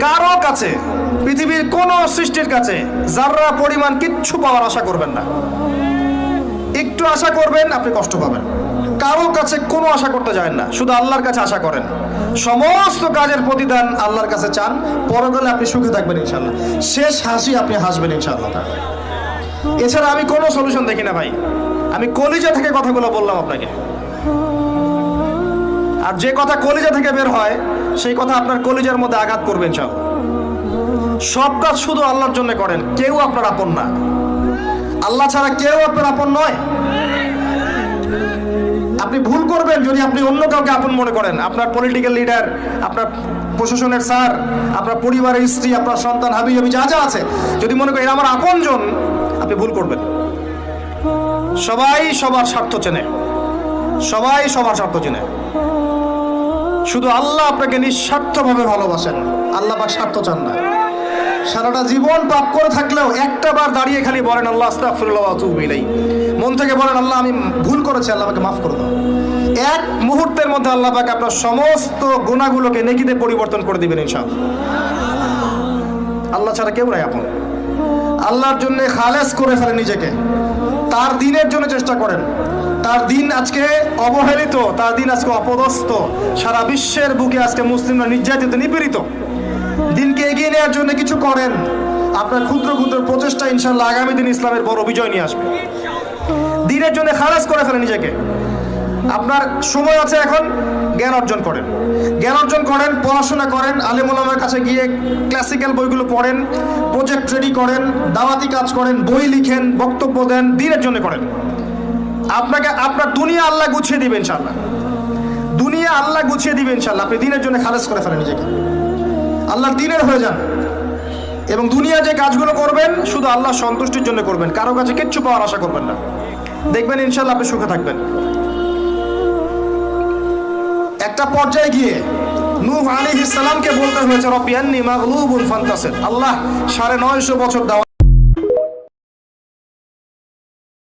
কারো কাছে, পৃথিবীর কোন সৃষ্টির কাছে যাররা পরিমাণ কিচ্ছু পাওয়ার আশা করবেন না। একটু আশা করবেন, আপনি কষ্ট পাবেন। কারো কাছে কোনো আশা করতে যায় না, শুধু আল্লাহর কাছে আশা করেন। সমস্ত কাজের প্রতিদান আল্লাহর কাছে চান, পরকালে আপনি সুখে থাকবেন ইনশাআল্লাহ। শেষ হাসি আপনি হাসবেন ইনশাআল্লাহ। এছাড়া আমি কোনো সলিউশন দেখি না ভাই। আমি কলিজা থেকে কথাগুলো বললাম আপনাকে, আর যে কথা কলিজা থেকে বের হয় সেই কথা আপনার কলিজার মধ্যে আঘাত করবে ইনশাআল্লাহ। সব কাজ শুধু আল্লাহর জন্য করেন, কেউ আপনার আপন না। আল্লাহ ছাড়া কেউ আপনার আপন নয়। আপনি ভুল করবেন যদি আপনি অন্য কাউকে আপন মনে করেন। আপনার পলিটিক্যাল লিডার, আপনার প্রশাসনের স্যার, আপনার পরিবারের স্ত্রী, আপনার সন্তান, হাবি জাবি যা যা আছে, যদি মনে করেন আমার আপনজন, আপনি ভুল করবেন। সবাই সবার স্বার্থ চেনে, সবাই সবার স্বার্থ চেনে। শুধু আল্লাহ আপনাকে নিঃস্বার্থভাবে ভালোবাসেন, আল্লাহ পাক স্বার্থ চান না। সারাটা জীবন পাপ করে থাকলেও একটা বার দাঁড়িয়ে খালি বলেন আল্লাহ আস্তাগফিরুল্লাহ ওয়া আতুবু ইলাইহি। মন থেকে বলেন আল্লাহ আমি ভুল করেছি, আল্লাহ আমাকে মাফ করে দাও। এক মুহূর্তের মধ্যে আল্লাহ পাক আপনার সমস্ত গুনাহগুলোকে নেকিতে পরিবর্তন করে দিবেন ইনশাআল্লাহ। আল্লাহ ছাড়া কেউ নাই আপন। আল্লাহর জন্য খালেস করে ফেলেন নিজেকে, তার দিনের জন্য চেষ্টা করেন। তার দিন আজকে অবহেলিত, তার দিন আজকে অপদস্থ। সারা বিশ্বের বুকে আজকে মুসলিমরা নির্যাতিত, নিপীড়িত। দিনকে এগিয়ে নেওয়ার জন্য কিছু করেন। আপনার ক্ষুদ্র ক্ষুদ্র প্রচেষ্টা ইনশাআল্লাহ আগামী দিন ইসলামের বড় বিজয় নিয়ে আসবে। দিনের জন্য খালেস করে ফেলেন নিজেকে। আপনার সময় আছে এখন, জ্ঞান অর্জন করেন, জ্ঞান অর্জন করেন, পড়াশোনা করেন, আলেম ওলামার কাছে গিয়ে ক্লাসিক্যাল বইগুলো পড়েন, প্রজেক্ট রেডি করেন, দাওয়াতি কাজ করেন, বই লিখেন, বক্তব্য দেন, দিনের জন্য করেন। আপনাকে আপনার দুনিয়া আল্লাহ গুছিয়ে দিবেন ইনশাআল্লাহ। দুনিয়া আল্লাহ গুছিয়ে দিবেন ইনশাআল্লাহ। আপনি দিনের জন্য খালেস করে ফেলেন নিজেকে, আল্লাহর দিনের হয়ে যান। এবং দুনিয়া যে কাজগুলো করবেন শুধু আল্লাহ সন্তুষ্টির জন্য করবেন, কারো কাছে কিচ্ছু পাওয়ার আশা করবেন না। দেখবেন ইনশাআল্লাহ আপনি সুখে থাকবেন। একটা পর্যায়ে গিয়ে নূহ আলাইহিস সালামকে বলতে হয়েছে রব্বি আন্নী মাগলুবুন ফান্তাসির। আল্লাহ ৯৫০ বছর দাওয়াত